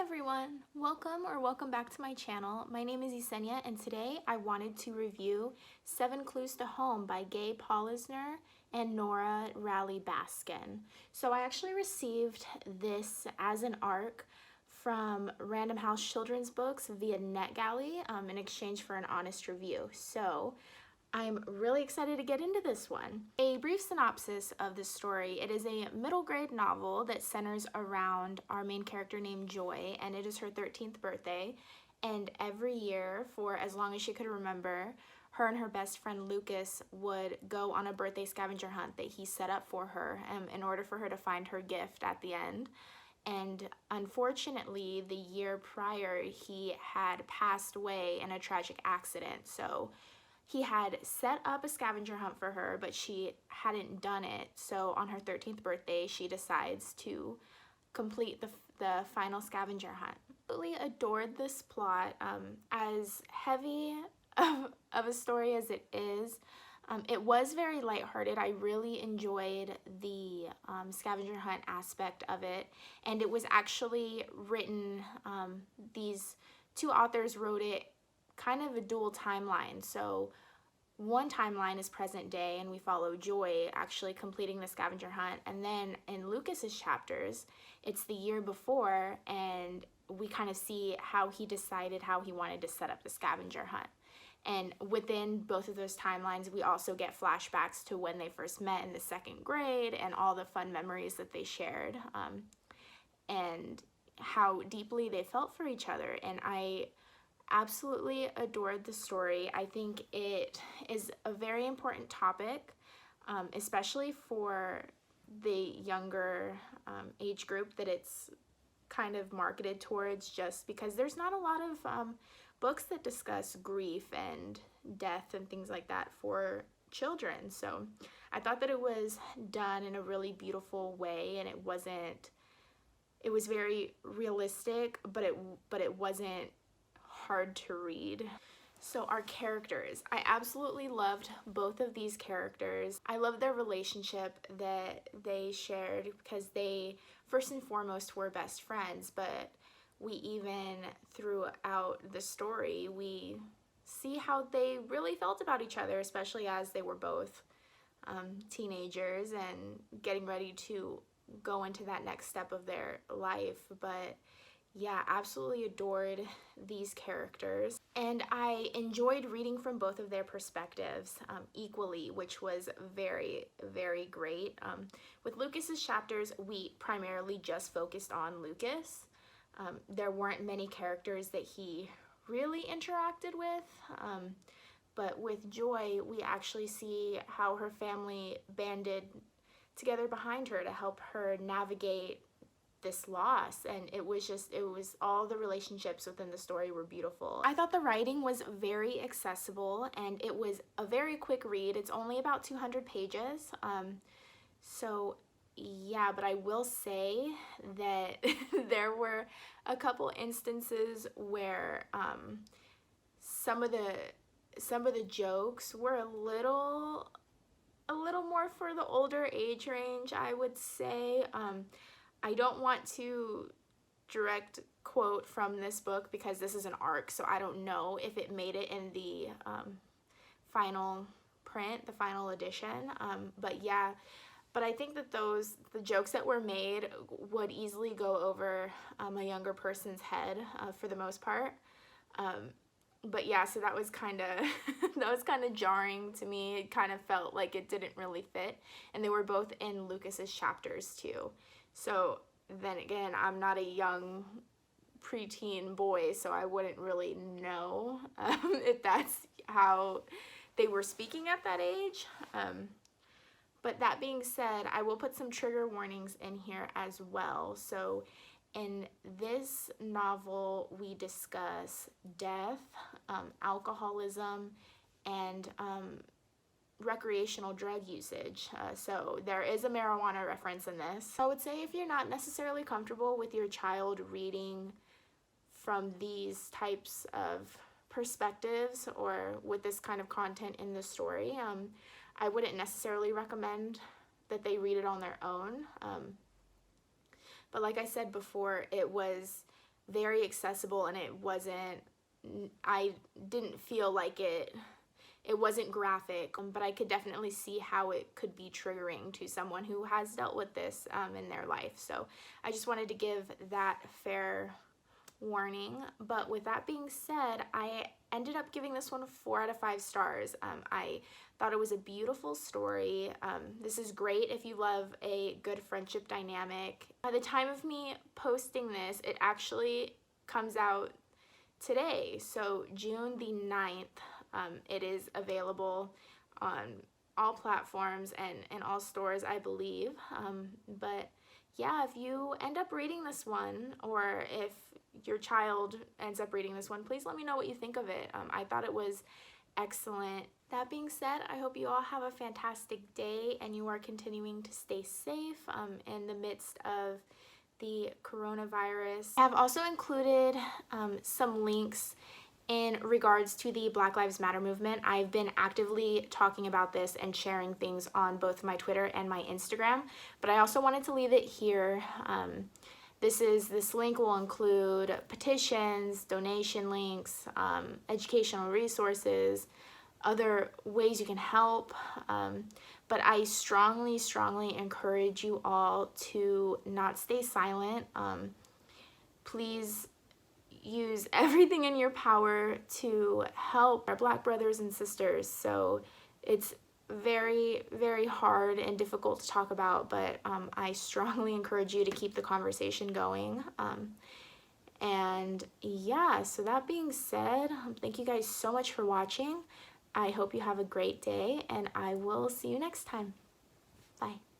everyone, welcome back to my channel. My name is Yesenia and today I wanted to review 7 Clues to Home by Gay Polisner and Nora Raleigh Baskin. So I actually received this as an ARC from Random House Children's Books via Netgally in exchange for an honest review. So I'm really excited to get into this one. A brief synopsis of this story. It is a middle grade novel that centers around our main character named Joy, and it is her 13th birthday. And every year, for as long as she could remember, her and her best friend Lucas would go on a birthday scavenger hunt that he set up for her in order for her to find her gift at the end. And unfortunately, the year prior, he had passed away in a tragic accident. So he had set up a scavenger hunt for her, but she hadn't done it. So on her 13th birthday, she decides to complete the final scavenger hunt. I absolutely adored this plot. As heavy of a story as it is, it was very lighthearted. I really enjoyed the scavenger hunt aspect of it. And it was actually written, these two authors wrote it kind of a dual timeline. So one timeline is present day and we follow Joy actually completing the scavenger hunt, and then in Lucas's chapters it's the year before and we kind of see how he decided how he wanted to set up the scavenger hunt. And within both of those timelines we also get flashbacks to when they first met in the 2nd grade and all the fun memories that they shared, and how deeply they felt for each other. And I absolutely adored the story. I think it is a very important topic, especially for the younger age group that it's kind of marketed towards, just because there's not a lot of books that discuss grief and death and things like that for children. So I thought that it was done in a really beautiful way, and it was very realistic, but it wasn't hard to read. So our characters, I absolutely loved both of these characters. I love their relationship that they shared because they first and foremost were best friends, but we even throughout the story we see how they really felt about each other, especially as they were both teenagers and getting ready to go into that next step of their life. But yeah, absolutely adored these characters, and I enjoyed reading from both of their perspectives equally, which was very, very great. With Lucas's chapters, we primarily just focused on Lucas. There weren't many characters that he really interacted with, but with Joy, we actually see how her family banded together behind her to help her navigate this loss, and it was all the relationships within the story were beautiful. I thought the writing was very accessible and it was a very quick read. It's only about 200 pages, so yeah, but I will say that there were a couple instances where some of the jokes were a little more for the older age range, I would say. I don't want to direct quote from this book because this is an ARC, so I don't know if it made it in the final print, the final edition, but yeah. But I think that the jokes that were made would easily go over a younger person's head for the most part. But yeah, so that was kind of jarring to me. It kind of felt like it didn't really fit, and they were both in Lucas's chapters too. So then again, I'm not a young preteen boy, so I wouldn't really know if that's how they were speaking at that age. But that being said, I will put some trigger warnings in here as well. So in this novel, we discuss death, alcoholism, and recreational drug usage. So there is a marijuana reference in this. I would say if you're not necessarily comfortable with your child reading from these types of perspectives or with this kind of content in the story, I wouldn't necessarily recommend that they read it on their own. But like I said before, it was very accessible, and I didn't feel like it wasn't graphic, but I could definitely see how it could be triggering to someone who has dealt with this in their life. So I just wanted to give that fair warning. But with that being said, I ended up giving this one 4 out of 5 stars. I thought it was a beautiful story. This is great if you love a good friendship dynamic. By the time of me posting this, it actually comes out today, so June the 9th. It is available on all platforms and all stores, I believe. But yeah, if you end up reading this one, or if your child ends up reading this one, please let me know what you think of it. I thought it was excellent. That being said, I hope you all have a fantastic day and you are continuing to stay safe in the midst of the coronavirus. I have also included some links in regards to the Black Lives Matter movement. I've been actively talking about this and sharing things on both my Twitter and my Instagram, but I also wanted to leave it here. This link will include petitions, donation links, educational resources, other ways you can help. But I strongly encourage you all to not stay silent. Please use everything in your power to help our Black brothers and sisters. So it's very hard and difficult to talk about, but I strongly encourage you to keep the conversation going. And yeah, so that being said, thank you guys so much for watching. I hope you have a great day, and I will see you next time. Bye.